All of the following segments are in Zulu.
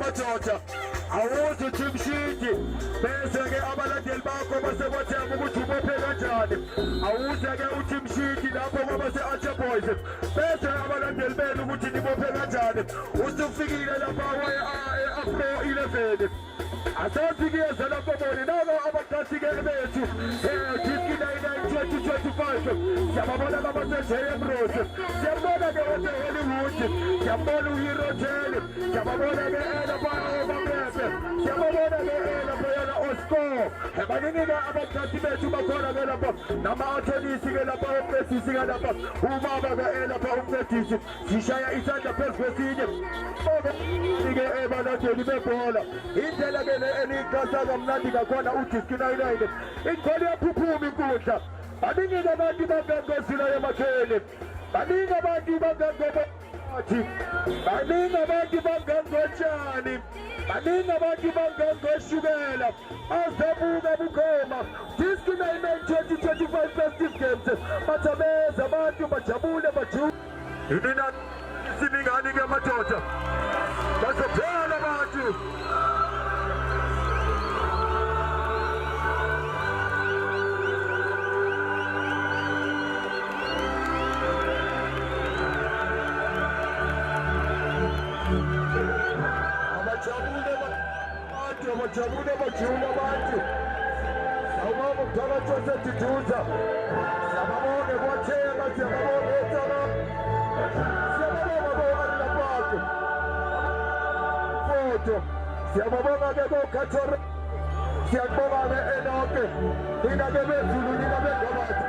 madoda awuze timshidi bese ke abalandeli bakho basebathema ukuthi ubophe kanjani awuze ke utimshidi lapho kwabase Archer Boys bese abalandeli benu ukuthi nibophe kanjani usufikile lapha Afro 11 asafikeze lapho bona nabo abaqhathike bethu Diski 2025 siyababona abase-JM Rose siyabona ke wase-Hollywood siyabona uHero Tel siyababona ke lapha oBambepe siyababona ke lapha yona Oscar baningi-ke abaqhathi bethu bakhona ke lapha nama-attorneys ke lapha umncedisi ke lapha ubaba ke lapha umncedisi sishaya isandla phezu kwesinye ke ebalandeli bebhola indlela ke le eniqasa kamnandi kakhona uDiski 99 ikhona yaphuphuma inkundla baningi abantu bangangozila emakheni baningi abantu bangangobathi baningi abantu bangangotshani baningi abantu bangangoshukela azabuka bukhoma Diski 99 2025 festive games bathabeza abantu bajabule yinina siningani ke madoda bazophela abantu abajabule bajula abantu sawubona umphakathi waseDuduza siyababonga kwaThenga siyababonga eTala siyababonga bonke foto siyababonga ke koKhathore siyabonga ke Enoke nina ke bezulu nina bengabathi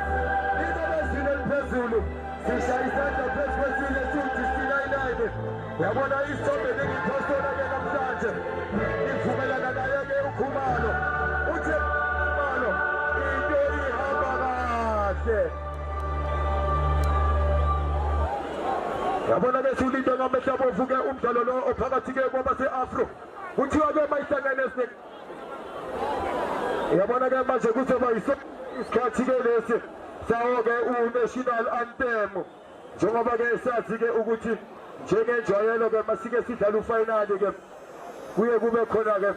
nina bezulu eliphezulu sishayisana phezu kwesinye Diski 99 uyabona isithombe nengiphostola ke namhlanje ivumelana naye ke uKhumalo uthi Khumalo into ihamba kahle yabona ke ulinto ngamehla bovu ke umdlalo lo ophakathi ke kwabase-Afro kuthiwa ke mayihlangene yabona ke manje kuzoba isikhathi ke lesi sawo ke u-national anthem njengoba ke sazi ke ukuthi njengenjwayelo ke masike sidlala ufinali ke kuye kube khona ke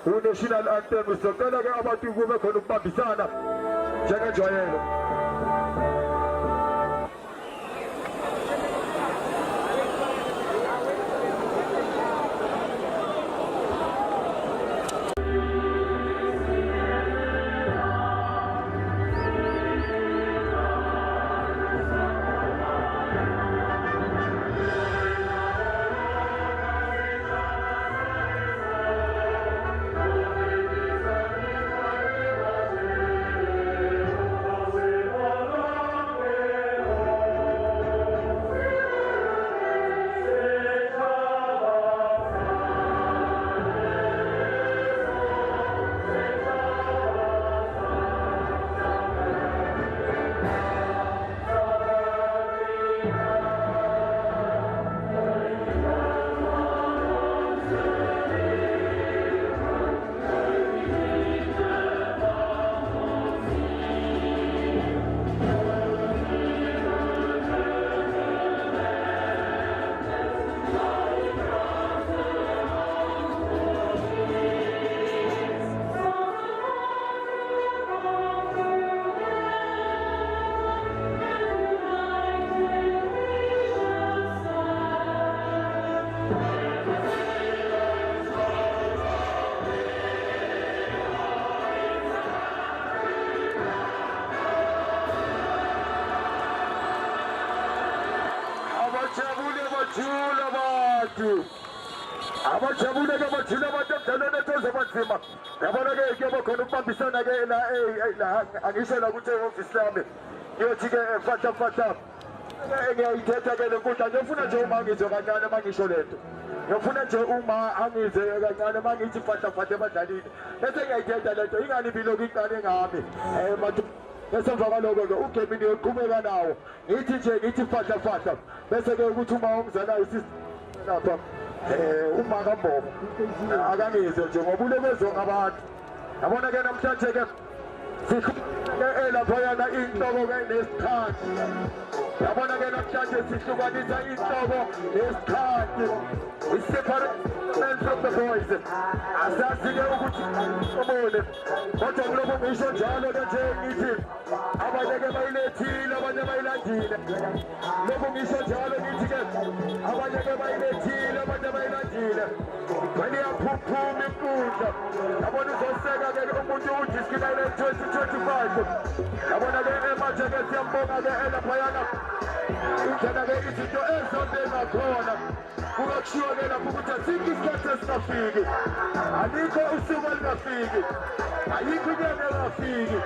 u-national anthem sizocela ke abantu kube khona ukubambisana njengenjwayelo abajabule ke bathina abantu emdlalweni ethoza abanzima yabona ke kuyoba khona ukubambisana ke la angisho la kuthi office lami ngiyothi ke fata ngiyayithetha ke lenkundla ngiyofuna nje uma ngizwe kancane mangisho lento ngiyofuna nje uma angize kancane mangithi fata ebadlalini bese ngiyayithetha lento ingani biloko iqale ngami bese emva kwaloko ke ugame niyoqhubeka nawo ngithi fata bese ke ukuthi uma ongizalayo lapha uma kaMbobo akangizwe nje ngoba ulekezwe ngabantu yabona ke namhlanje ke laphayana inhloko ke nesikhathi yabona ke namhlanje sihlukanisa inhloko nesikhathi iseparate from of the boys. Asazi-ke ukuthi umone kodwa kulokho ngisho njalo ke nje ngithi abanye-ke bayilethile abanye bayilandile. Lokho ngisho njalo ngithi-ke abanye-ke bayilethile abanye bayilandile. Bayaphuphuma inkundla. Yabona uzoseka-ke umuntu uDiskinayi 2025. Yabona-ke manje-ke siyambonga-ke elaphayana indlela-ke izinto ezonke ngakhona. Kungakushiwo-ke lapho ukuthi asikho isikhathi esingafiki, alikho usuku elingafiki, ayikho inyanga engafiki.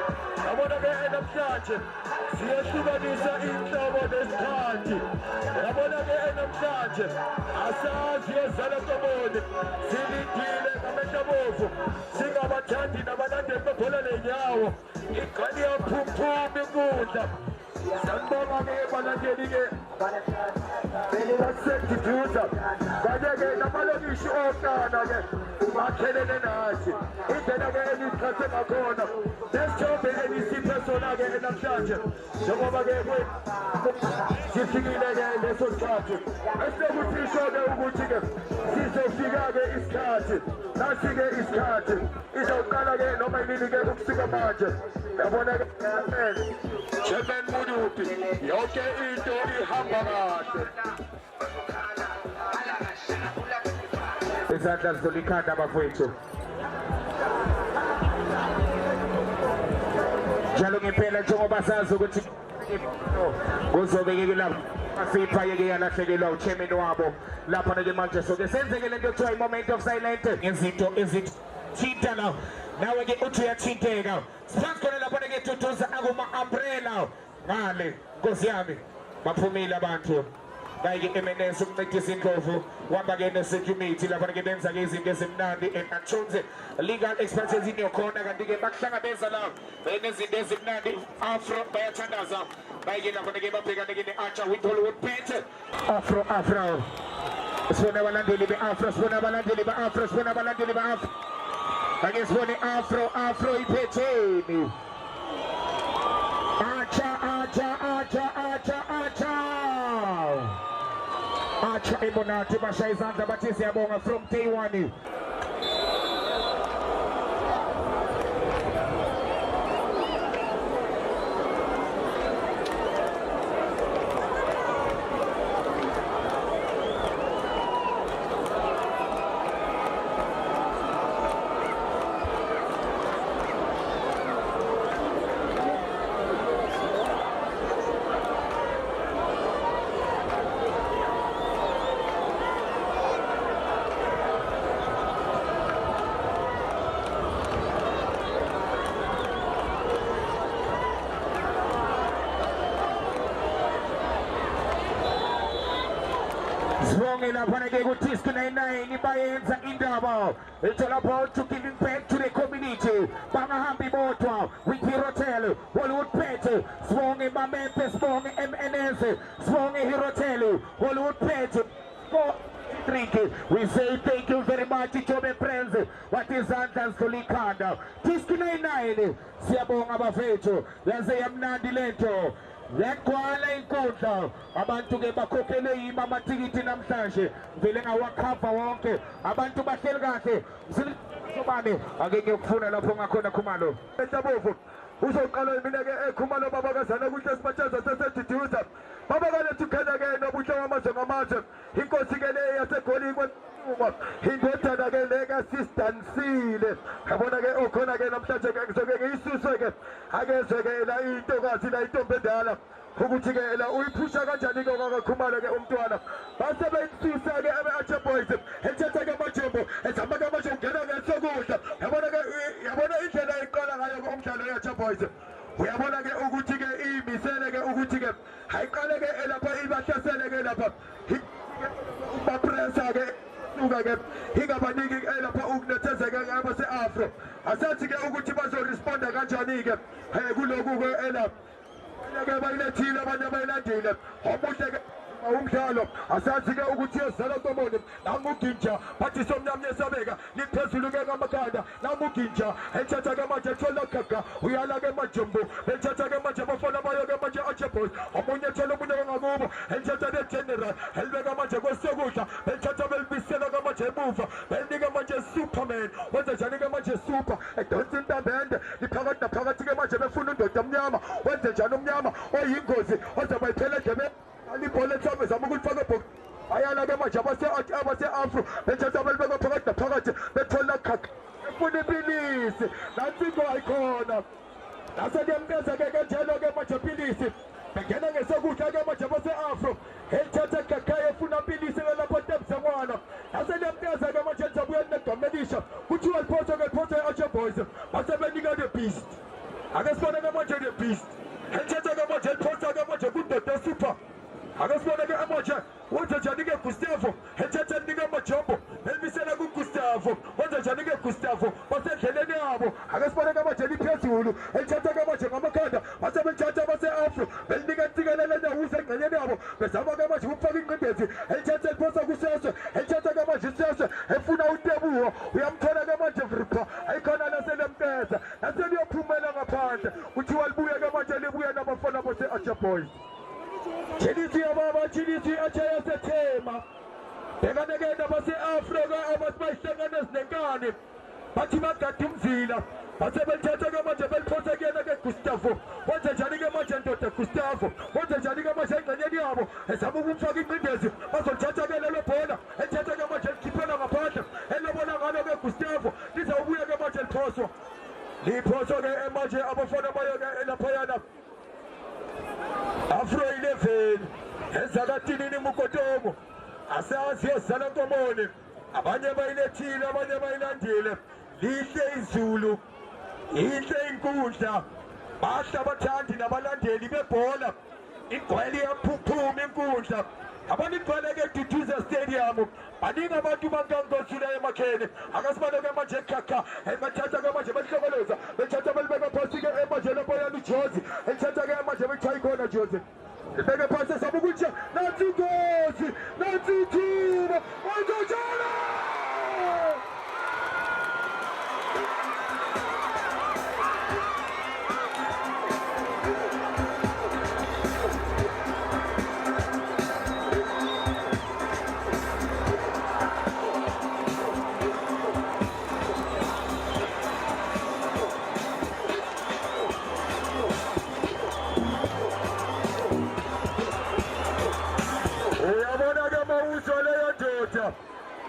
Yabona-ke namhlanje siyehlukanisa inhlobo nesikhathi. Yabona-ke namhlanje asazi ezala Ntomoni, silindile ngamehlo abovu, singabathandi nabalandeli bebhola lenyawo. Ingane iyaphuphuma inkundla. Sanibonga-ke balandeli-ke baseduduza kanye-ke namalokishi onkana-ke bakhelene nathi. Indlela-ke enizikhathe ngakhona nesithombe enisiphe sona-ke namhlanje njengoba-ke sifikile-ke leso sikhathi esinokuthi isho-ke ukuthi-ke sizofika-ke isikhathi nasi-ke isikhathi izawuqala-ke noma inini-ke ukusuka manje. Yabona-ke Chairman Mudupi, yonke into ihamba kahle. Izandla zolikhanda bafowethu. Njalo ngempela njengoba sazi ukuthi kuzobekeke lapho asiphayeke yalahlekelwa uchairman wabo lapha-ke manje soke senzeke lento ekuthiwa i-moment of silence ngezinto ezithinta la nawe-ke uthi uyathinteka siphansi khona lapho-ke tutuza akuma-umbrella ngale nkosi yami baphumile abantu kayike MNS ukuncedisa indlovu wamba-ke ne-security lapho-ke benza-ke izinto ezimnandi and-athunze legal expenses iniyokhona kanti-ke bakuhlangabeza la benezinto ezimnandi afro bayathandaza bayike lapho-ke babhekane-ke ne-archer with Hollywood Pete afro sibona abalandeli be-afro sibona abalandeli be-afro sibona abalandeli be-afro ake sibone afro iphetheni Acha Ebonati bashaya izandla bathi siyabonga from day one. Lapha-ke ku-Diskinayi bayenza indaba. It's all about to giving back to the community. Bangahambi bodwa with Hirotel, Hollywood Pete, sibonge Mamete, sibonge MNS, sibonge Hirotel, Hollywood Pete. We say thank you very much, Jobe friends. What is Antas Kolikanda? Diskinayi siyabonga bafethu. Yaze yamnandi lento. Yakwala inkundla abantu-ke bakhokhele yimi amatikiti namhlanje vele ngawakhava wonke abantu bahleli kahle sobane ake ngiyokufuna lapho ngakhona Khumalo etabovu uzoqala mina-ke eKhumalo babakazana kuhle sibatshaza sesediduza babakalethu khena-ke nobuhle wamazwe ngamazwe inkosi-ke le yaseGoli indodana-ke lekasistansile yabona-ke okhona-ke namhlanje ngizoke ngiyisuswe-ke akezwe-ke la intokazi la intombi endala ukuthi-ke la uyiphusha kanjani-ke kwakaKhumalo-ke umntwana base beyisusa-ke ebe-Archer Boys ethatha-ke amajombo ezama-ke amajombo ngena-ke sokudla yabona indlela iqala ngayo-ke umdlalo ye-Archer Boys uyabona-ke ukuthi-ke iyimisele-ke ukuthi-ke hayiqale-ke lapha ibahlasele-ke lapha bapresa-ke uka-ke ingabaniki lapha ukunethezeka abase-afro asathi-ke ukuthi bazoresponda kanjani-ke kulokhu-ke lapha bayilethile abanye bayilandile omuhle-ke umdlalo asazi-ke ukuthi yozala Ntomoni namuginja bathi somnyama yesabeka liphezulu-ke kamakhanda namuginja ethatha-ke manje ethola gaga uyala-ke majumbu bethatha-ke manje bafana bayo-ke manje Archer Boys omunye ethola omunye ngakubo ethatha le-general elibeka manje kwesokudla bethatha belibisela-ke manje emuva ke manje Superman wenza njani ke manje super edonsa intambende liphakathi naphakathi ke manje befuna undoda omnyama wenza njani omnyama oyingozi ozoba iphela edlebe alibhola ethobe zama ukulifaka ebhokisi ayala ke manje abase-afro bethatha belibeka phakathi naphakathi bethola khakha efuna ipilisi nansi into ayikhona naseliyamkeza ke kanjalo ke manje pilisi bengena ngesokudla ke manje base-afro elithatha kakhaya efuna pilisi lapho tebuzangwana naseliyamkeza ke manje lizabuya linegamelisha kuthiwa liphoso ke liphoso i-Archer Boys basebenika the beast ake sibone ke manje the beast elithatha ke manje liphosa ke manje kundoda super ake sibone ke manje wenza njani ke Gustavo elithatha linika amajombo elibisela kuGustavo wenza njani ke Gustavo basendleleni yabo ake sibone ke manje liphezulu elithatha ke manje ngamakhanda basebelithatha base-afro belinika ntsikelele nyawuza engxenyeni yabo bezama ke manje ukufaka ingcindezi elithatha liphosa kuseswe elithatha ke manje iseswe efuna utebuwo uyamthola ke manje vripha ayikhona naselemkeza naseliyophumela ngaphandle kuthiwa libuye ke manje libuye nabafana base-Archer Boys Chilisi yababa chilisi achaya sethema bekanekenda base-Afrika abasibayihlangana ezinenkani bathi bagada umzila basebelithatha ke manje beliphosa kuyena ke Gustavo wenza njani ke manje ndoda Gustavo wenza njani ke manje engxenyeni yabo ezama ukumfaka ingcindezi bazolithatha ke lelo bhola elithatha ke manje likhiphela ngaphandle elobona ngalo ke Gustavo lizawubuya ke manje liphoswa ke manje abafana bayo ke laphayana Afro 11 ezakatinini mukotomo asazi yozala nkomoni abanye bayilethile abanye bayilandile lihle izulu inhle inkundla bahla abathandi nabalandeli bebhola igcwele iyaphuphuma inkundla abantu igcwele ke Duduza Stadium baningi abantu bankangosula emakhene akasibane ke manje ekhakha emathatha ke manje belihlokoloza bethatha belibeka phansi ke manje lapho yana uJozi elithatha ke manje bechayi khona Jozi libeke phansi esaba ukuthi nansi ingozi nansi ithuba onjojana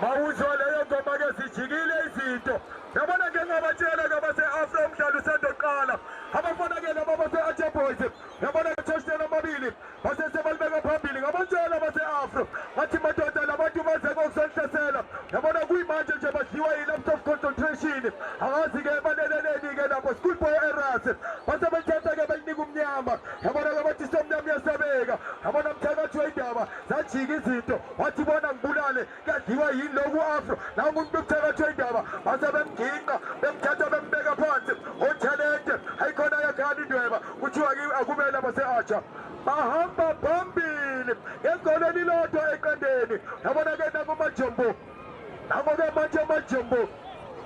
mawuzwa leyo ngoma ke sijikile izinto yabona ke ngabatshela ke base-Afro umdlalo usandoqala abafana ke laba base-Archer Boys yabona ke touchdown amabili basesebalibeka phambili ngabatshela base-Afro ngathi madoda labantu baze ngokusonhlasela yabona kuyimanje nje badliwa yi-lapse of concentration akazi ke baleleleni ke lapho schoolboy errors basebelithatha ke belinika umnyama yabona ke bathi somnyama uyasabeka yabona mthakathi wendaba zajika izinto wathi bona ngibulale kadliwa yini loku Afro nangumuntu bekuthakathi wendaba basebemginqa bemthatha bembeka phansi otalente ayikhona yakhanda indweba kuthiwa akumele base-Archer bahamba phambili ngegoleni lodwa eqendeni yabona ke nakumajombo nango-ke manje amajombo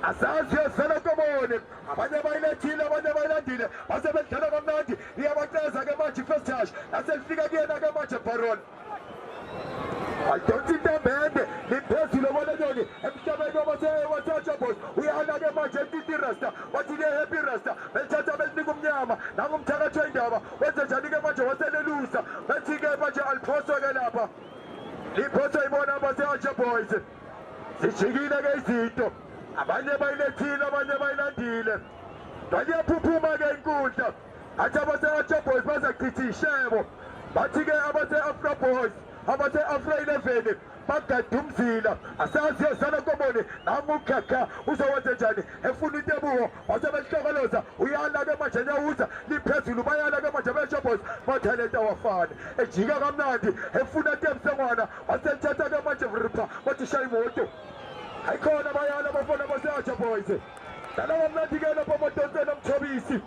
asazi yozala komone abanye bayilethile abanye bayilandile basebedlala kamnandi iyabaceza ke manje i-first touch naselifika kuyena ke manje Baron ayidonsa intambende liphezulu obolenyoni emhlabeni wase-Archer Boys uyahana ke manje entiti rasta wathi ke-happy rasta belithatha belinika umnyama nangumthakathi wendaba wenze njani ke manje waselelusa bethi ke manje aliphoswe ke lapha liphoswe ibona base-Archer Boys zijikile ke izinto abanye bayilethile abanye bayilandile baliyaphuphuma ke inkundla athi abase-Archer Boys bazachitha ishebo bathi ke abase-Afro Boys abase-Afro 11 bagada umzila asazi yozala komone nangukhakha uzowenza njani efuna intebuwo wasebelihlokoloza uyala ke manje nyawuza liphezulu bayala ke manje be-Archer Boys mathalenta wafana ejika kamnandi efuna tebusengwana waselithatha ke manje vripha bathi shaya imoto ayikhona bayala abafana base-Archer Boys dala kamnandi ke lapho amadonsela omthobisi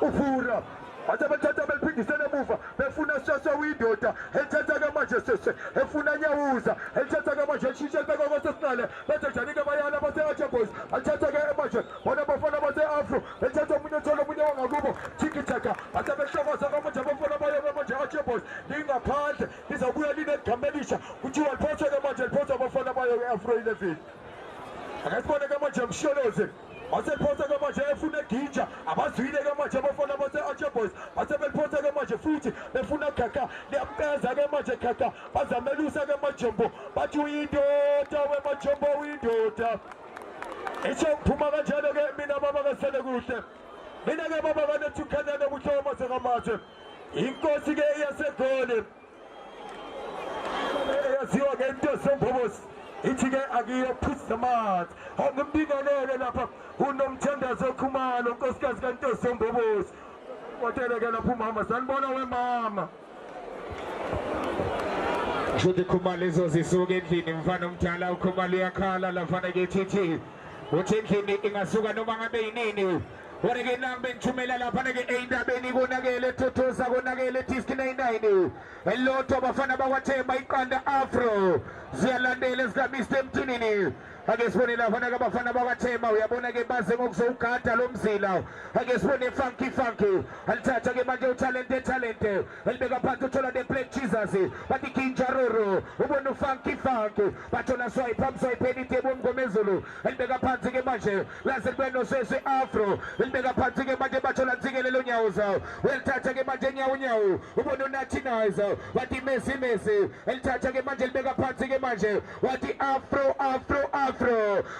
ufura basebelithatha beliphindisele emuva befuna seswe uyindoda elithatha ke manje seswe efuna nyawuza elithatha ke manje lishishe libeka kwasesiqale benze njani ke bayala base-Archer Boys alithatha ke manje bona abafana base-Afro belithatha omunye thola omunye wangakubo tikitaka basebehlokoza kamanje abafana bayo ke manje i-Archer Boys lingaphandle lizabuya linegamelisha kuthiwa liphoswe ke manje liphoswe abafana bayo ke-Afro 11 sibone ke manje msholoze asephosa ke manje efuna ginja abazwile ke manje abafana base Archer Boys basebeliphosa ke manje futhi befuna Kaka liyamkeza ke manje Kaka bazamelusa ke majombo bathi uyindoda wemajombo uyindoda echo phuma kanjalo ke mina baba kasele kuhle mina ke baba banethukhanyana kuhloma sekamathe inkosi ke iyasegole yaziwa ngento sombobos ithi ke akiyo phuthamat ngimdingelele lapha unomthandazo okhumalo nkosikazi kanto sombobos kodwa ke lapha umama sanibona wemama Jude Khumalo izozisuka endlini mfana umdala uKhumalo uyakhala lafana ke thithi uthi endlini ingasuka noma ngabe yinini Orege nambe nthumela lapha ke endabeni konakele thothoza konakele disk 99 elotho bafana bakwaThemba iqanda Afro ziyalandela esika Mr Mthinini ake sibone lapha ke bafana bakwaThemba uyabona ke baze ngokuzogada lo mzila ake sibone funky alithatha ke manje utalent elibeka phansi uthola the Black Jesus bathi Kinjaroro ubona funky bathola swipe edithe bomgomezulu elibeka phansi ke manje lase kubeno sese Afro elibeka phansi ke manje bathola ntsikelelo nyawo zawo welithatha ke manje nyawo ubona uNatinizer bathi Messi elithatha ke manje libeka phansi ke manje wathi Afro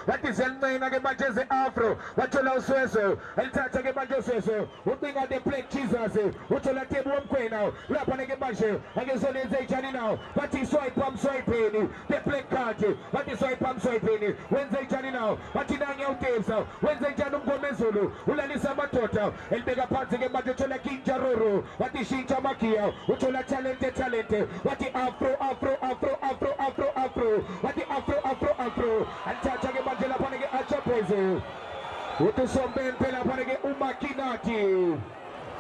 wathi zelncena ke manje ze Afro wathola usweso elithatha ke manje usweso ubinga the Black Jesus uthola tebu womkhwena lapha ke manje ake solenze ijani nawo bathi swipe the Black card bathi swipe wenze ijani nawo bathi nanya utepsa wenze ijani umgomezulu ulalisa amadoda elibeka phansi ke manje uthola Kinjaroro bathi shintsha magia uthola talent bathi Afro bathi Afro alithatha ke manje lapha ke Archer Boys uthi sombempe lapha ke uMakinati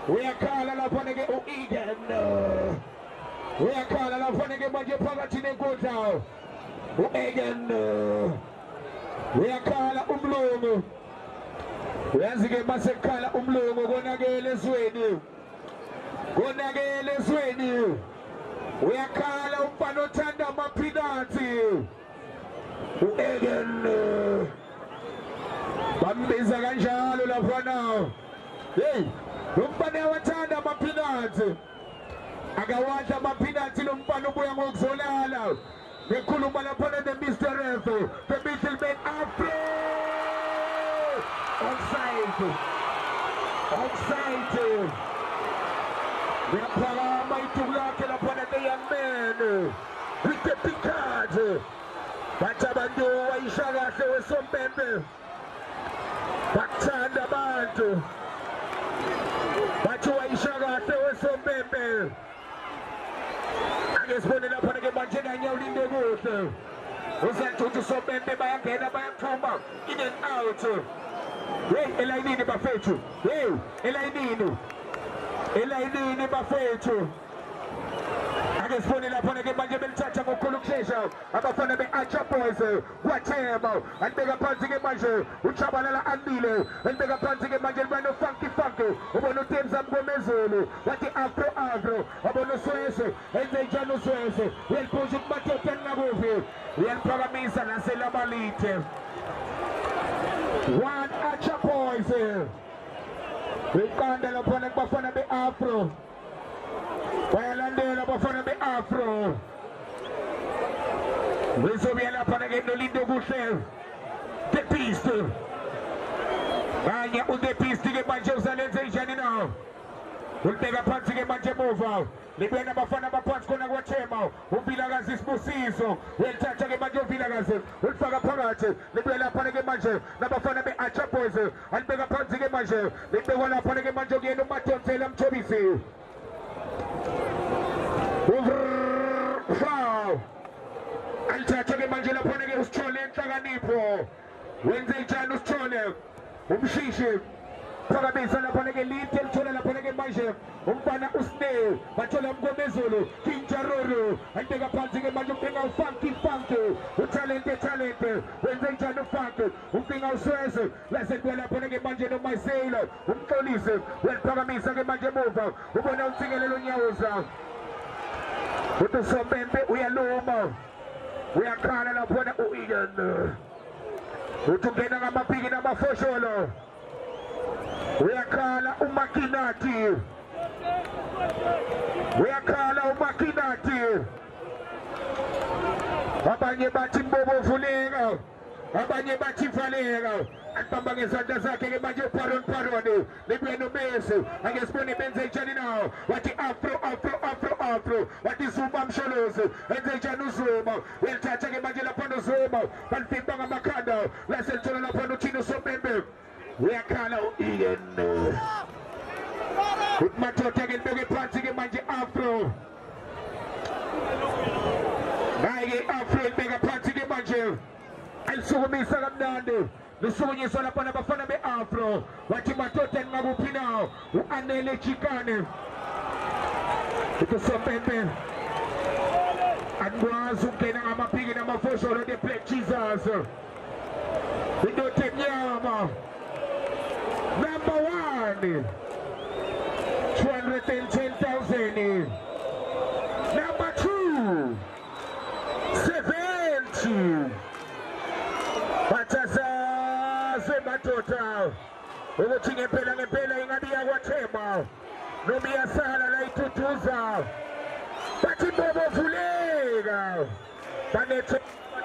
uyakhala lapha ke uEgan uyakhala lapha ke manje phakathi nenkundla uEgan uyakhala umlungu uyazi ke masekhala umlungu konakele ezweni uyakhala umfana othanda amaphinathi uEgan bambiza kanjalo lapha nawo hey umfana wathanda amaphinathi akawadla amaphinathi lo mfana ubuya ngokuzolala bekhuluma lapha ne Mr F the middleman Afro outside uyaphakama ituku lakhe lapha ne young man with the big card bathi abantu wayisha kahle wesompempe bakuthanda abantu bathi wayisha kahle wesompempe ake sibone lapha ke manje nanya ulinde kuhle uzathi usompempe bayangena bayaphuma in and out hey elayinini bafethu hey elayinini bafethu ake sibone lapha ke manje belithatha ngokukhulu ukushesha abafana beArcher Boys kwaThemba alibeka phansi ke manje uChabalala andile elibeka phansi ke manje libano funky ubona uTemza Mgomezulu wathi Afro ubona uswese enze njalo uswese uyaliphusha kumathopeni nakuvi uyaliphakamisa naselabalite one Archer Boys iqanda lapha kubafana beAfro bayalandela abafana beAfro bezobuya lapha ke nolindo kuhle the beast kanye the beast ke manje usalenze njani nawo ulibeka phansi ke manje emuva libena abafana baphansi khona kwaThemba uVilakazi Sibusiso uyalithatha ke manje uVilakazi ulifaka phakathi libeka lapha ke manje nabafana beArcher Boys alibeka phansi ke manje libeka lapha ke manje kuyena uMatonsela Mthobisi foul alithatha ke manje lapha ke usithole enhlakanipho wenze njani usithole umshishi phakamisa lapha ke lithe lithola lapha ke manje umfana uSnake bathola Mgomezulu Kinjaroro alibeka phansi ke manje ubinga ufunky utalent wenze njani ufunky ubinga uswese lase kwela lapha ke manje noMaisela umxolisi weliphakamisa ke manje emuva ubona utsikelelo nyawo zawo uthi sompempe uyaluma uyakhala lapha uEgan utungena ngamapiki namafosholo uyakhala umakinati abanye bathi mbobovuleka abanye bathi valeka akubamba ngezandla zakhe ke manje uParon libuye noMessi ake sibone benze njani nawo wathi afro wathi Zuma Msholozi enze njani uZuma uyalithatha ke manje lapha noZuma balifimba ngamakhanda laselithola lapha noThino Sobembe uyakhala uIan uMatota ke libeke phansi ke manje afro naye afro libeka phansi ke manje alisukumisa kamnandi lisukunyiswa lapha nabafana be-afro wathi Matota ngakuphi nawo u-Anele Chikane uThusopempe akwazi ukungena ngamaphiki namafosholo the Black Jesus indoda emnyama number 1 210,000 number 2 70 Bathasaze Matota ukuthi ngempela ingabi yakwaThema noma iyasala la ithuthuza bathi bobovuleka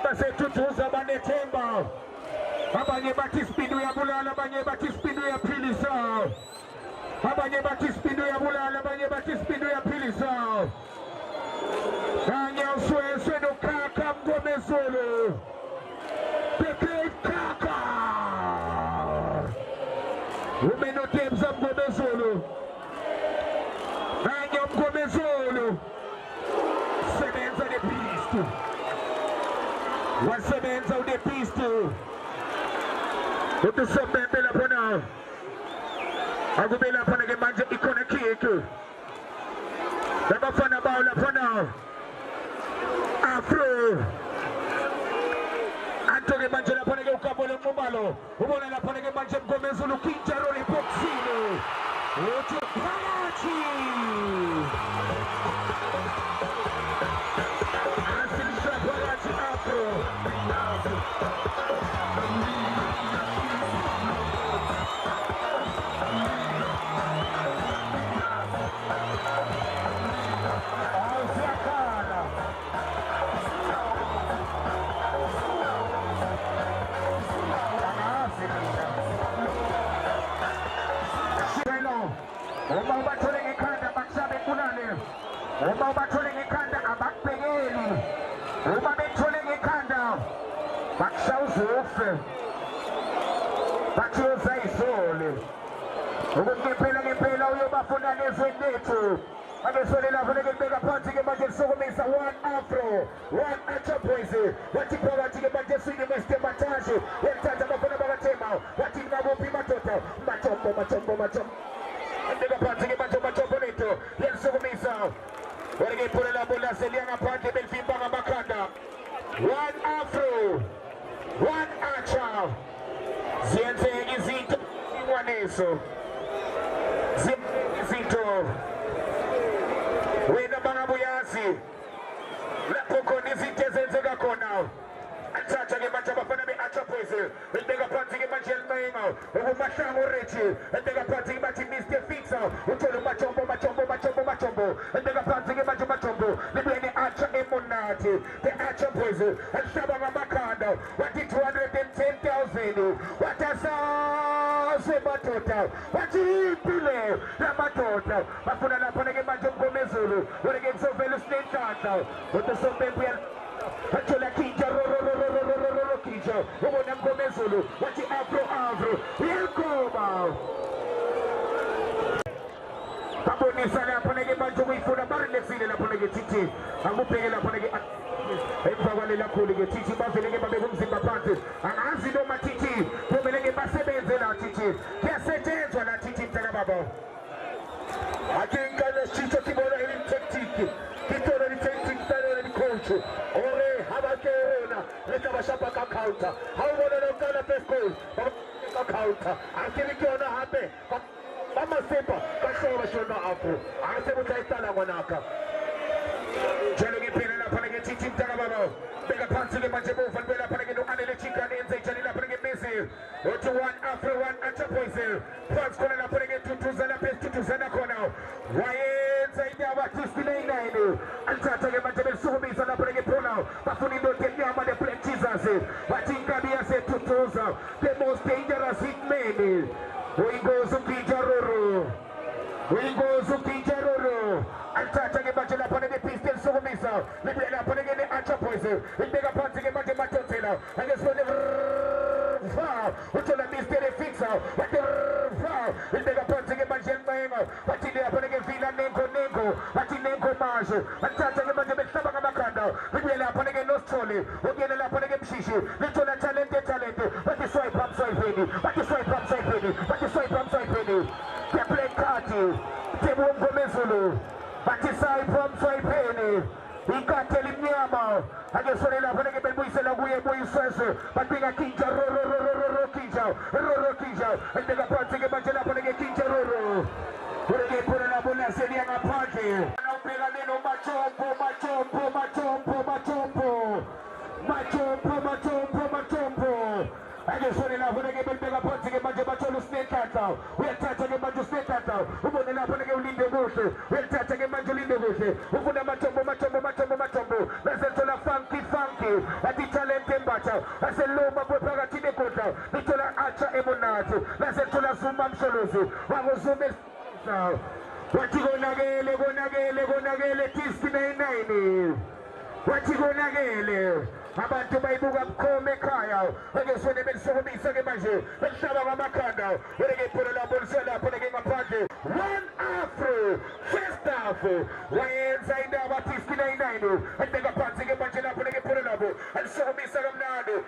basethuthuza banethemba abanye bathi Speed uyabulala abanye bathi Speed uyaphilisa abanye bathi Speed uyabulala abanye bathi Speed uyaphilisa kanye usweswe nokhakha Mngomezulu Kaka umeno Temza Mngomezulu kanye Mngomezulu sebenza the beast wasebenza the beast uThusopempe lapho na akube lapho ke manje ikhona kick labafana bawo lapho na afro Antoke manje lapho ke ukabole Nxumalo ubona lapho ke manje Mngomezulu Kinjaro iboxile uthi phakathi asilisha phakathi afro uma ubathole ngekhanda bakusabe kunane uma ubathole ngekhanda abakubhekeli uma bethole ngekhanda bakushawuzufe bathi uzayisole ngempela uyobafuna nezweni lethu abesolela funeke kubeka phansi ke manje kusokumisa 1 afro 1 Achaboys wathi phakathi ke manje sini Mestemathashi wethatha abafana bakaThema wathi ngabophi Matota Machombo Andega phansi ke manje Machombo lethu yelisokumisa wale iphule la bola selia ngaphandle belifimba ngamakhanda 1 afro 1 acha ziyenzeka izinto ingwaneso izinto wena bangabuyazi lapho khona izinto ezenzeka khona athatha ke manje abafana be-Achaboys belibeka phansi ke manje elimenga ubuMahlangu Reggie belibeka phansi ke bathi Mr Fixer uthole uMachombo belibeka phansi ke manje uMachombo libuye ne-Acha eMonati the Achaboys alihlaba ngamakhanda wathi 210,000 wathi asase Matota wathi impilo lamadoda bafuna lapho ke manje Mngomezulu wonke kusovela usinenhlanhla uThusopempe athola Kinjaro Kinja ubona Mngomezulu wathi afro uyakhoba babonisa lapho ke manje ukuyifuna barilexile lapho ke thithi akubheke lapho ke emva kwalela khulu ke thithi bavele ke babeka umzimba phansi angazi noma thithi kumele ke basebenze la thithi kuyasetshenzwa la thithi mntaka baba akinga lesitho sibona ile tactic kitoro ile tactic tano ile coach ore habakena leta bashapa ka counter hawubona lokala first goal ka counter akiri kiona hape mama sepa kashoba shona apho asebutayitala ngwanaka jelo ngiphelele lapha ke thithi mntaka baba beka phansi ke manje bofana lapha ke no Anele Chikane enze njani lapha ke Messi poison. 1 after 1 acha poison. Pants kona na pone tutuzana pes tutuzana kona. Wayenza ida batisti na inainu. Antata ke majabel suhumi sana pone pona. Bafuni do kenyama de play Jesus. Batinga biya se tutuza. The most dangerous hitman. Wingo zuki jaruru. Wingo zuki jaruru. Antata ke majabel pone de pistol suhumisa. Libela pone ke acha poison. Libela pante ke majabel matotela. And just pone foul. Until the mystery fix out. What the foul? It make a punch again, my gentleman. What in there, put again, Vila Nenko. What in Nenko Marsh. And touch again, my gentleman, Sabakanda. We will up again, no trolley. We will up again, Shishi. Little talent. What is swipe up, swipe penny? What is swipe up, swipe penny? What is swipe up, swipe penny? They play Kati. They won't go Mezulu. What is swipe up, swipe penny? We can't tell him Nyama. I just want to have a little bit of a but being a Kinja, Roro Kinja, and then a party of a Kinja Roro. We're going to put an abundance in a party. Now, Pelamino, Machompo. I just want to have a little bit of a party of Macho Snake out. We are touching a Macho Snake out. We're going to have a little bit of a we're touching a Macho Linda. We're going to Machombo. That's a funky. At the talent embacha. I said, Loma Propagati de Kota. Nitola Acha Emonatu. That's a Tola Sumam Solosu. I was so messed now. What you gonna get? Tisky 9. What you gonna get? Abantu baibuga kome kaya. Against when they been so big, so imagine. Let's have a Makanda. When they get put on a bolsella, put again a party. 1 afro, first afro. Why inside the Batisky 9. And take a party, get much up, and they put it up. And so me Sagamnado.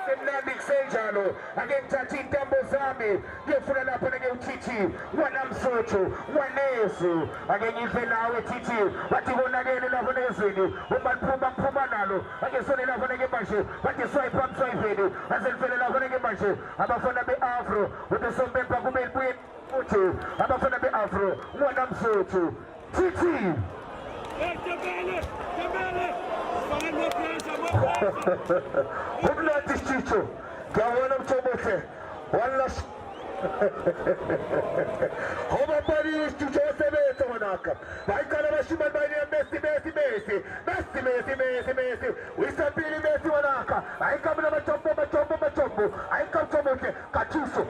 Nandix Sejano, again Tati Tambo Zami, you put it up and again Titi, one am Soto, one Nesu, again you say now Titi, but you won't again in Avanesi, but Pumanalo, again Sonny Lavanega Bashi, but you swipe up swipe ready, as in Philadelphia Bashi, I'm a fan of the Afro, with the Sun Pacume Putu, I'm a fan of the Afro, one am Soto, Titi. Who this Chicho? Gawanam Tomoke. One last. How about you to Joseph Tomanaka? My Kanamashima by the Messi. We start being Messi Wanaka. I come to Machombo. I come to Moke. Katuso.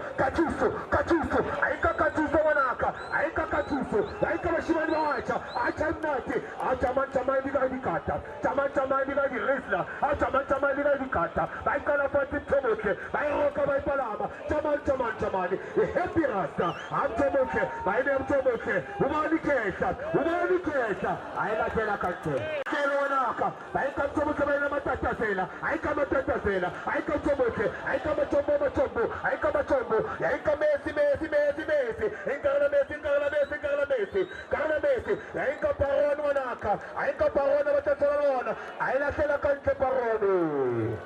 I come Katuso Wanaka. I come Katuso. I come Shima Wacha. I come Nati. I Chamantama Vikata. Chamantama Vikata. I Chamantama Vikata. I come up to Tomoke. I walk by Palama. Chamantama. Happy Rasta, I'm Tomoke, my name Tomoke, Umanikesa, I like a country. Keronaka, I come to Matasela, I come to Tatasela, I come to Moke, I come to Chombo, I come to Chombo, I come Messi, Carlamesi, I come Paron Wanaka, I come Paron Matasona, I like a country Paroni.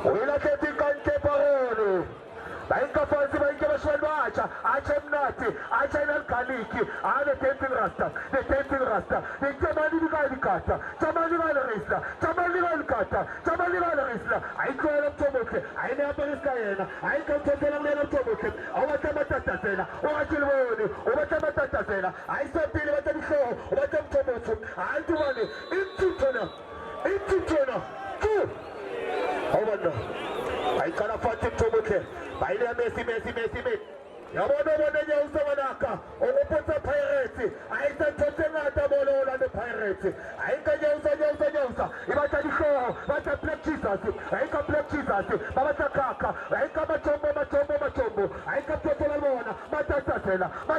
We like a country Paroni. I come for the Acha, Achamnati, Achanal Kaliki, the Temple Rasta, the Tamali Kata, Tamali Kata, I call up Tomoke, I never Skayana, I come to Telamena Tomoke, over Tamatasena, over Chilwoni, over Tamatasena, I saw Peter at the show, over Tomoke, I do one into Tona, 2. I can't afford to Tomoke. By the Messi. Yabono Yausamanaka, Opota Pirates. I said Totemata and the Pirates. I can Yausa. If I can show, but I play Jesus. I can play Jesus. Babataka, I come a Chombo. I come to Tolamona, Matasela. I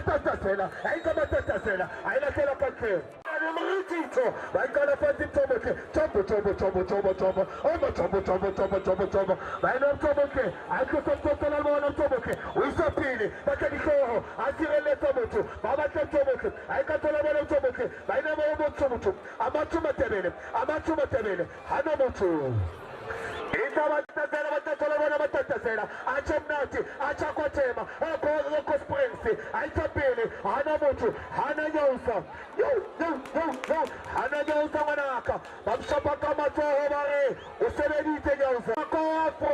come to Tatasela. I like a country. I got a fancy Tomoke. Chombo. Oh, my Chombo. I know Tomoke. I could have Tolamona Tomoke. We stop it. But I show I see a Tomoke. Baba Tomoke. I got Tolamona Tomoke. I never want Tomoke. Amatuma Tebele. Hanamoto. Achamnati, Achakwatema, Oko Springs, Aitabili, Hanamoto, Hanayausa, Hanayausa Manaka, Mamsapaka Mato Hobare, Userenite Yausa, Koafo.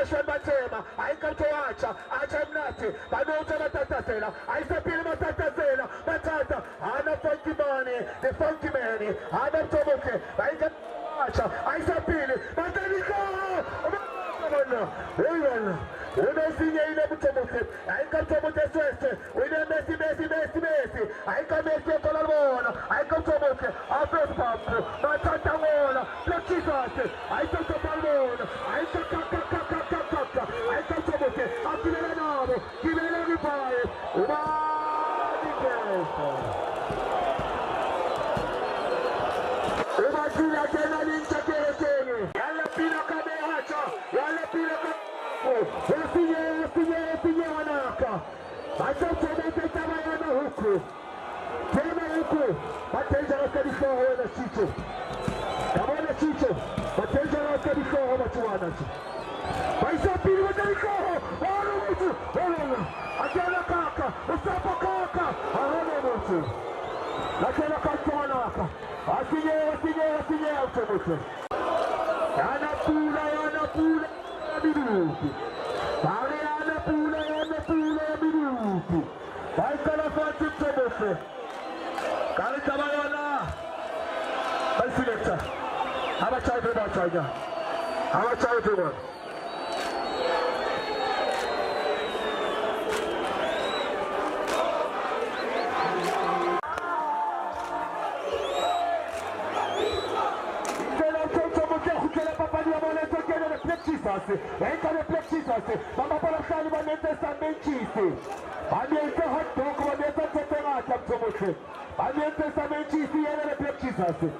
Generation Matema, I come to Acha, Acha Nati, Banuta Matasela, I Sapil Matasela, Matata, Anna Funky Money, the Funky Money, Anna Tomoke, I got Acha, I Sapil, Matanico, Umesinya ile mtomoke, aika mtomoke sweste, wine Messi, aika Messi kolabona, aika mtomoke, afes papu, matata wona, plakisase, aika topalona, aika kaka, aika mtomoke, akilele nabo, kilele ripaye, umadi kesa. Umajina kena ninja kere kenye, yalla pila kame hacha, yalla pila kame. Usinye wanawaka acha utomeke tamayana huku tena huku mateja wakadifoho na chicho kamona chicho mateja wakadifoho watuwana baisa pili wakadifoho wala mtu wala akela kaka usapa kaka ahona mtu lakini kaka wanawaka asinye utomeke yanapula minuti. Mariana pula minuti. Vai kala fati mtobofe. Kali tabayana. Vai selecta. Haba chai beba chaiga. Haba chai beba. Entra no plexisase, vamos para o chão, vai meter essa mentice. Vai meter hot dog, vai meter tetemata, promoção. Vai meter essa mentice e ela é plexisase.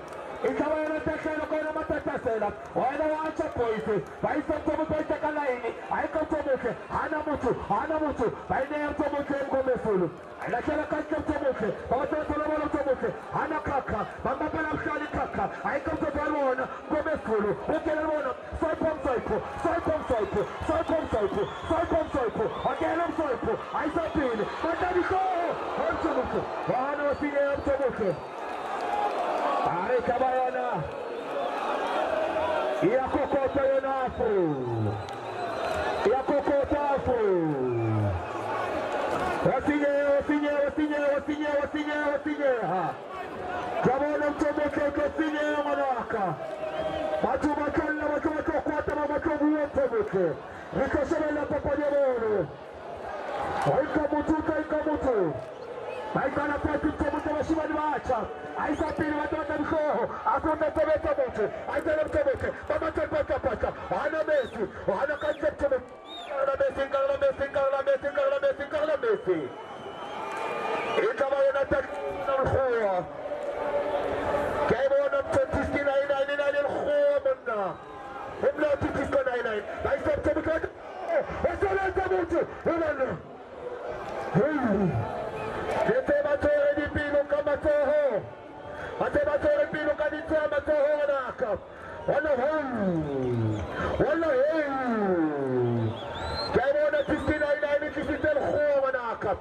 Então ela está sendo com uma matatasela. Olha lá a coisa. Vai ser como vai ter calaine. Aí que eu tô mostrando. Ana muito. Vai nem eu tô mostrando como é fulo. Aí naquela casa que eu tô mostrando. Vamos ter todo mundo tô mostrando. Ana caca. Vamos para o chão de caca. Aí que eu tô falando como é fulo. O que ele manda? Sai com soipo. Aquele é soipo. Aí só pile. Mata de corro. Olha o tô mostrando. Ana assim é o tô mostrando. Ari kabayana ya kokota yonafu wasinye ha jamona mtoboke kosinye manaka watu kwata mabatobu mtoboke rikosele la papaje bolo ikamutu Aikana pati mtoboke washimani waacha Aisa pili watoka mshoho Akunda mtoboke Aisa mtoboke Mama pata Wana Messi Wana kancha mtoboke Ngala Messi Ikama yonataki Nalhuwa Kaiba wana mtotiski na ina Nalhuwa muna Umla tutisko na ina Aisa mtoboke Wasala mtoboke Umana Matematore di pilo kamatoho. Matematore pilo kanitoa matoho wanaka. Wala Kaya wana 69 kisitel huwa wanaka.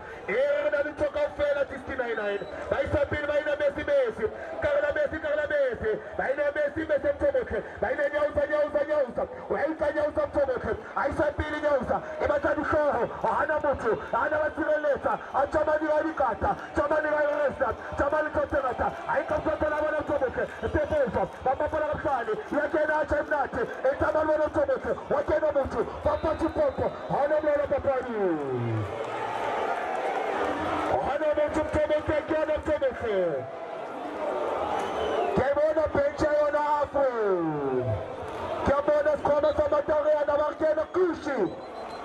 Na nitoka ufela 69. Baisa pili baina Messi. Karla Messi. Baina Messi mtoboke. Baina nyauza. Waita nyauza mtoboke. Aisa pili nyauza. Imatani shoho. Hana mutu. Hana watireleta. Achamani walikata. Chamani wairesa. Chamani kotemata. Aika mtoto na wana mtoboke. Tepeza. Bamba pala mshani. Yakena achamnate. Etamani wana mtoboke. Wakena mutu. Papa chupopo. Hana mwana papani. Hana mutu mtoboke. Kiana mtoboke. Kemona pencha yona hafu. Kemona skona sa matariana markena kushi.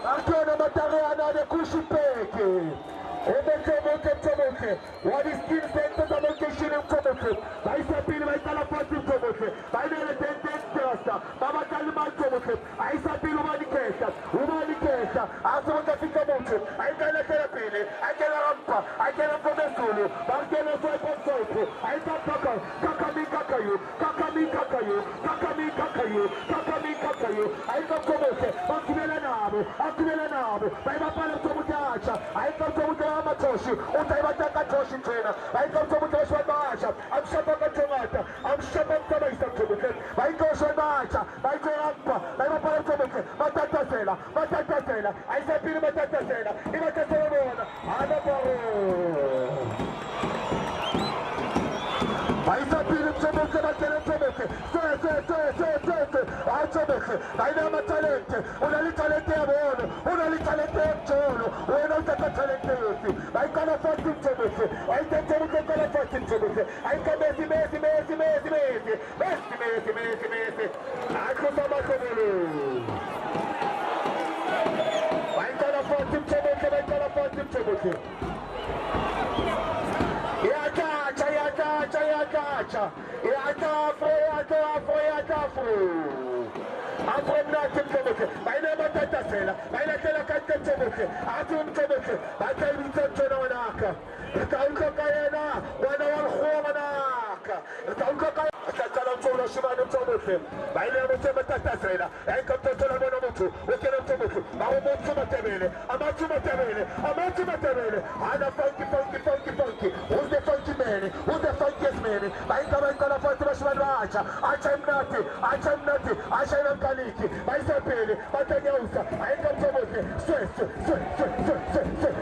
Markena matariana de kushi peke. Mtoboke. Wadi skin center za mkeshini mtoboke. Baisa pili baita la pati mtoboke. Baina ile tendence Baba kalima mtoboke. Aisa pili umani kesha. Asa wakafika mtu. Aika ile kera pili. Aika ile rampa. Aika ile mtomesulu. Markena soipo. Aisa kakami kakayu. for you. I come to make it. Akubela nabo. Bayibapala mtomutacha. I come to mutama toshi. Utaibataka toshi trainer. I come to mutashwa bacha. I'm shabaka tomata. I'm shabaka baisa to make it. I go so bacha. I go up. Bayibapala to make it. Matata sela. I say pili matata sela. Imatata sela. Adaparo. Baisa pili tomoke matele tomoke. Dynamo talent, una talente a buono, una talente a giorno, una talente I can't afford him to make it. I can't tell you can afford him to make it. I can mesi. I could not I can't afford him to make it. I can't afford him to make it. I'm from nothing to make it. I never touch a sailor. I never touch a sailor. I don't to make it. I tell you to know an arca. The town Cocaina, one hour home an arca. The town Cocaina. I can't tell you to make it. I never touch a sailor. I come to tell you what to make it. I want to material. I'm out to material. I'm a funky. Who's the funky man? Who's the funkiest man? I come and call a photo of Raja. I am nothing. I shall Kaliki, I said, Matagausa, I come to work.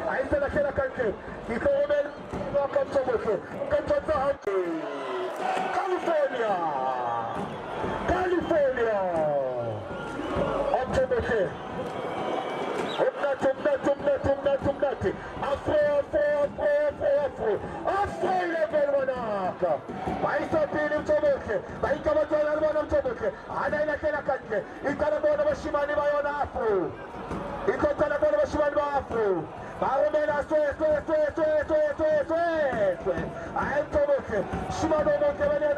I said, I cannot country. You come in, welcome to work. Come to California. Up to work. Tumnati. Afro level one. I saw him to work. I come to one to work. I don't know. He got a bone of a Shimani by on Afro. He got a bone of a Shimani by Afro. I am to work. Shimano Montevania.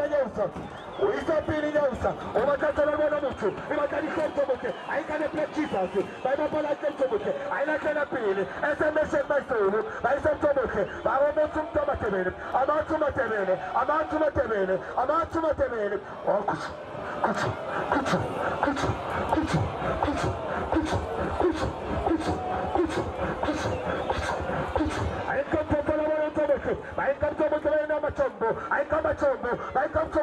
We stop being Yosa. Over Catalonamutu. If I can come to work, I can play Jesus. By the ball I come to work. I like an appeal. As I mentioned my soul, I said to work. I want to Tomatavene. I'm out to Matavene. I come to Tomatavene. I come to Matombo. I come to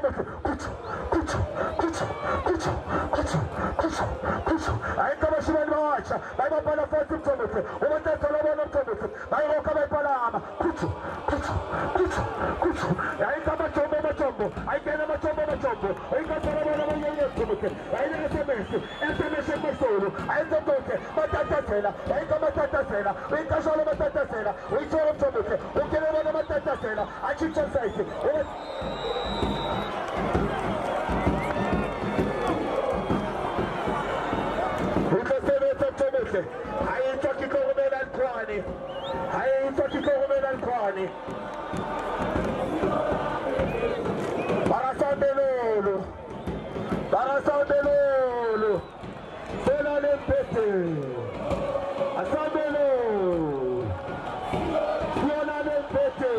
I come to Shivan March. I come to Fortune Tomate. Over the Solomon Tomate. I walk away Palama. I come to Matombo. I get a Matombo. I got a Tomate. I SMS my soul. I don't know. Matatela. I come to Matatela. We can show Matatela. We saw Tomate. We can have a Matatela. I keep on saying. I ain't talking over and Kwani. Barasabelolo. Fela Lempete. Asabelo. Fiona Lempete.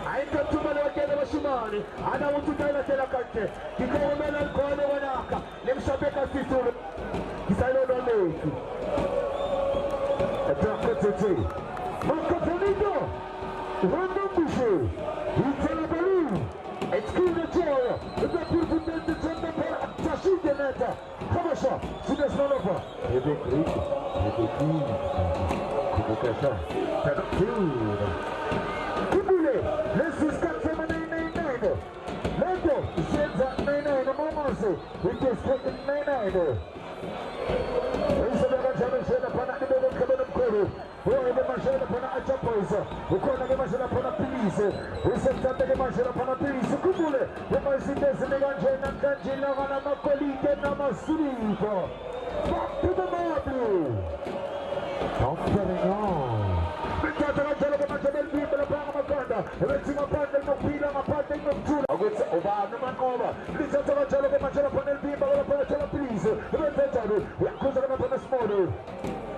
I come to Malaka Shimani. I don't want to tell us a country. You go over and Kwani Wanaka. Let me show you a sister. He's a little late. A doctor Macaponito, Random Boucher, he's a balloon, it's King the Joy, the Deputy General Tashi Deneta, Kamasha, Sidas Nova, Kibule, let's discuss from a 999. Lego, sends at 99 Momoso, which is taking 99. Wewe mashana pana achapoisa ukona ke mashana pana police usentande ke mashana pana police kubule wemasitese nekanjena kanjina kana makolike namasulipo back to the mobile something on bitata jalo ke mashana bimbele pana makanda ebetima pande nopila mapande nopula agutsa obana makoba bitata jalo ke mashana pana bimbele pana jalo police ebetata yakuza kana pana small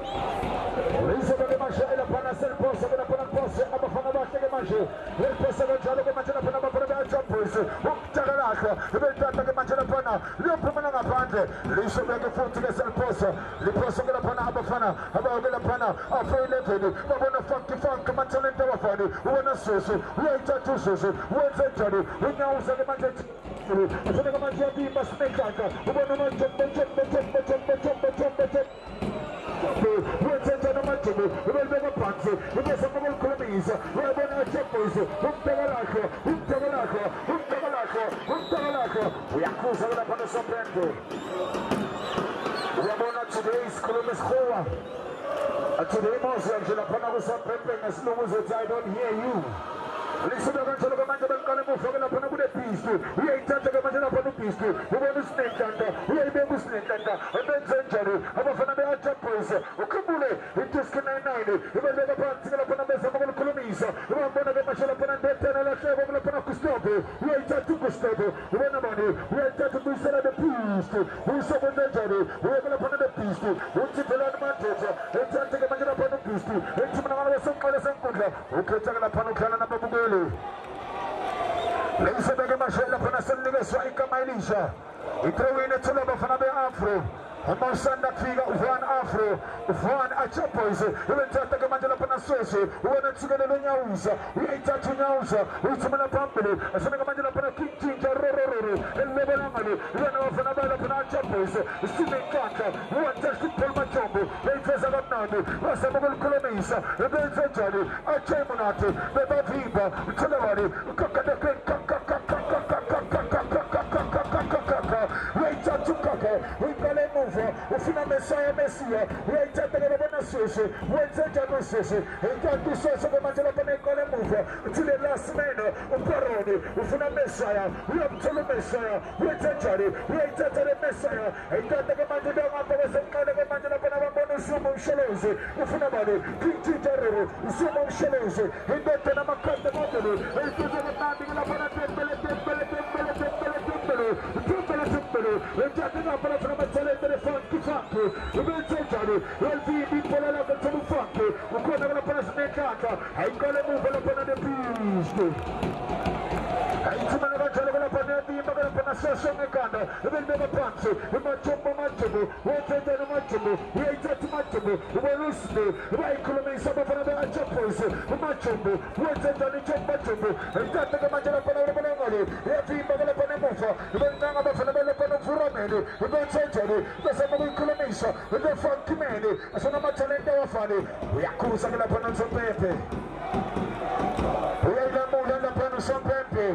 Lisa de Machela para ser posse, para posse, a Bafana de Maché, ele possa ganhar o que Machela para a jumpers, o Tagaraca, ele trata de Machela para, ele para na frente, lisho beke futhi ke seliphosa liphosa ke lapha abafana abake lapha afro 11 babona funk amathalente abafana ubona sese uyayithatha usese wenze njani unyawuza ke manje ufuna ke manje yabimba sinekaka ubona manje wenzenza namajemu ubelibeka phansi ubesama kulukhulumisa uyabona ajaboyise umtekalakho uyakhuza ke lapha nesompende uyabona today isikhulumo esihuwa today mose nje lapha kusompende ngesilungu uzothi I don't hear you lisho kanjalo ke manje belikale mufake lapha kunebeast uyayithatha ke manje lapha ubeast ubona usinentanta uyayibeka usinentanta abenze njalo abafana beajaboyise ukhumbule idiski 99 ibeleka phansi ke lapha bezama ukukhulumisa ubabona ke manje lapha ndethena lahleko lapha kustopo uyayithatha ugustopo ubona bani uyayithatha uyisela bebeast uyisebenza njalo uyeke lapha nebeast uthi phela amadetha ethatha ke manje lapha ubeast ethi mina ngabe soqala senkundla ukhetha ke lapha ukhlala nababukeli leyisebeke mashela khona senikezwa igama elisha ithewini ethula abafana be-afro amasanda kufika uvan afro uvan achaboyise ibethatha ke manje lapha nasweswe ubona thikelelo unyawuza uyayithatha unyawuza uyithumela phambili aseneke manje lapha kintshintsha rorororo elilebelangale iyona abafana balapha achaboyise sinenhlanhla uwatesipol majombo beyifeza kamnandi basema ukulikhulumisa ebenze njani achemunati bebavimba uthelewani ufuna Messiah uyayithatha ke bona sese wenze njalo sese enkanti sese ke manje lapha nekole emuva uthi le last man uParoni ufuna Messiah uyamthola Messiah wenze njalo uyayithatha le Messiah enkanti ke manje ngapha kwesenqale ke manje lapha nabambona usumo umsholozi ufuna bani kintshintsharero usumo umsholozi indoda namakhanda modelo eyifike kamnandi ke lapha natembele enkanti ngapha lapha namathalente funky ubenze njalo welvini ibola lakho thola ufunky ukhona ke lapha sinenhlanhla ayikole emuva lapha nebeast ayithumela kanjalo ke lapha nebimba ke lapha nasesho ngekanda ebelibeka phansi amajemu wenze njani amajemu uyayithatha amajemu ubona usine bayikhulumisa abafana be-ajaboyise amajemu wenze njani amajemu ayithatha ke manje lapha nabelangale iyavimba ke lapha nemuva bencanga abafana belapha novuramene benze njani besema ukuyikhulumisa befunky mene asenamathalente awafane uyakhuza ke lapha nosompempe uyayilamula lapha nosompempe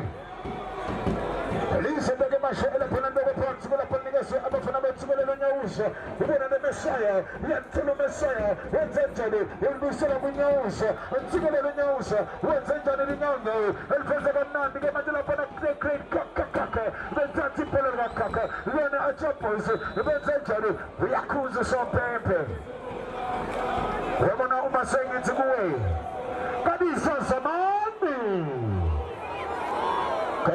lisebeke mashela phana ndoko phansi lapha nikezwe abafana bethukelela unyawuza ubona neMessiah uyamthola uMessiah wenze njani ulibuyisela kunyawuza uthukelela unyawuza wenze njani linyawo elifeze kamnandi ke manje lapha na-create kakakaka bethatha ibhola likakaka lona achaboyise benze njani uyakhuza usompempe uyabona uma sengithi kuwe kabisa zamani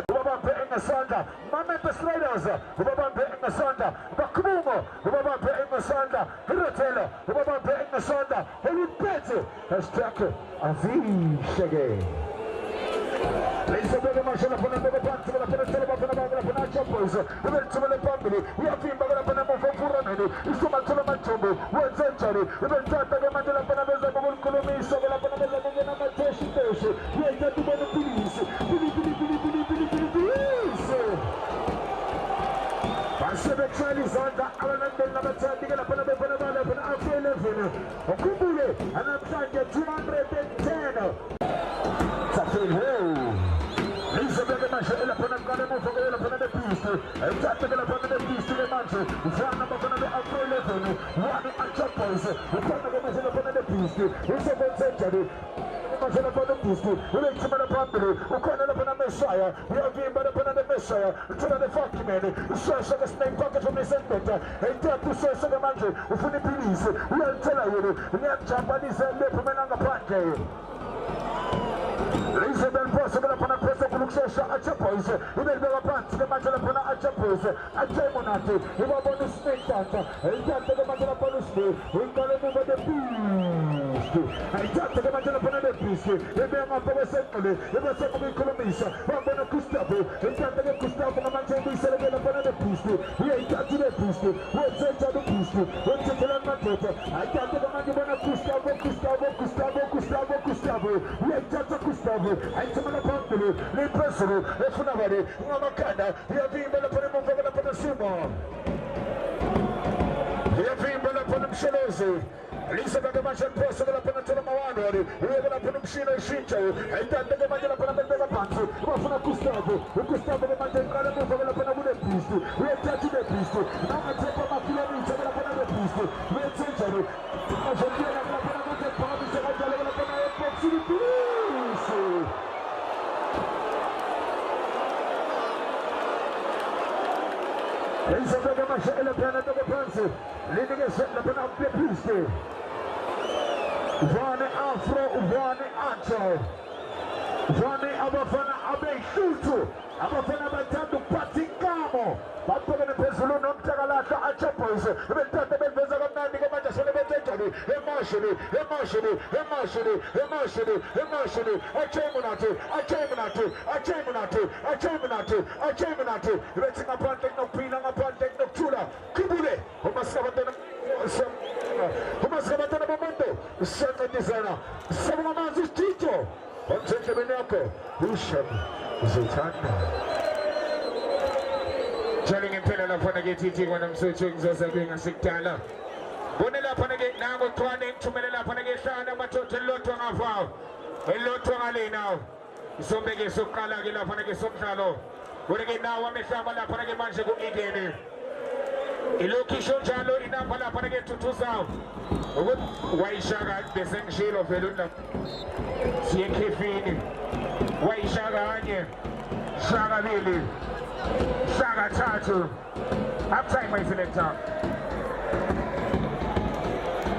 ubabambe engesandla Mamete Sliders ubabambe engesandla Bakubungo ubabambe engesandla Hirotela ubabambe engesandla Olupete hashtag Azishege Leyisebeke mashela phana ndoko phansi ke lapha nethela bafana bake lapha nachaboyise ubelithumele phambili uyavimba ke lapha nemuva ufuraneni isumathela amajombo wenze njani ubelithatha ke manje lapha nabezama ukulikhulumisa ke lapha nabezama ukungena amateshi uyayithatha ubona upilisi basebethwele izandla abalandeli nabathandi ke lapha nabefana balapha na-afro 11 ukhumbule anamhlanje 210 Lizabeth Mashela Panakana Mofogela Panabeast, and Tatakala Panabeast in a month, one number Afro 11, one Achapoys, the Panaka Panabeast, who's a good century. Masala Panabeast, who makes him a family, who can't open a Messiah, we have been by the Messiah, to the funky man, source of a snake pocket from the center, and talk to source of the mansion, who the police, we are telling you, we have Japanese and Leperman on the park. Elizabeth Possible upon a press of Luxusha Achapoys, who will be a punch, the Matter upon Achapoys, Achamonati, who are on the snake dance, and the Matter upon the snake, who will go over the Kristu. Haitata kama jana pana de Kristu. Ebe ngapa wesekole. Ebe seko mikolomisha. Wambona Gustavo. Haitata ke Gustavo kama jana iselege na pana de Kristu. Haitata de Kristu. Wezeja de Kristu. Wezeja na matoto. Haitata kama jana Gustavo. Haitata Gustavo. Haitata na pantolo. Le presero. Le funavare. Ngamakanda. Yavimba na pana mvanga na pana sumo. Yavimba na pana mshelozi. Lisa kama machan posa kama pana tena mawano wali. Uwe kama pana mshina ishincha. Haitata kama jana pana bendeza pantu. Wafuna Gustavo kama machan kama mvanga pana bude Kristu. Uwe tatu de Kristu. Nama tepa makilomita kama pana de Kristu. Uwe tenjaro. Majondia na kama pana bude pami kama jale kama pana epoxi de Kristu. Lisa kama machan ele pana de pantu. Leading us at the Panampe Kristu. Vane Afro, Vane Anto, Vane Abafana Abe Shutu, Abafana Batandu Patingamo, Papagana Pesulun, Tagalaka, Achapos, Retata Beza Nandi Gamata Solebetari, emotionally, Acheminatu, Retting upon Technopina, upon Technocula, Kubule, who must have done Momento, Santa Designer, Samamazi Tito, Ponte Menako, Husham, Zutana. Telling him Penela Panagati when I'm searching Zazabing and Siktana. Bonella Panagate now with Twaning to Menela Panagation and Matoto Loton of Wow. Hello to Ali now. Some big Sukala Gila Panagate Sukalo. When again now, I'm a Shamala Panagamancha go again. Ilokisho Jalo ina pala panage tutusa. Waishaga desengshilo feluna. Sieke fini. Waishaga anye. Shaga lili. Shaga tatu. Half time my selector.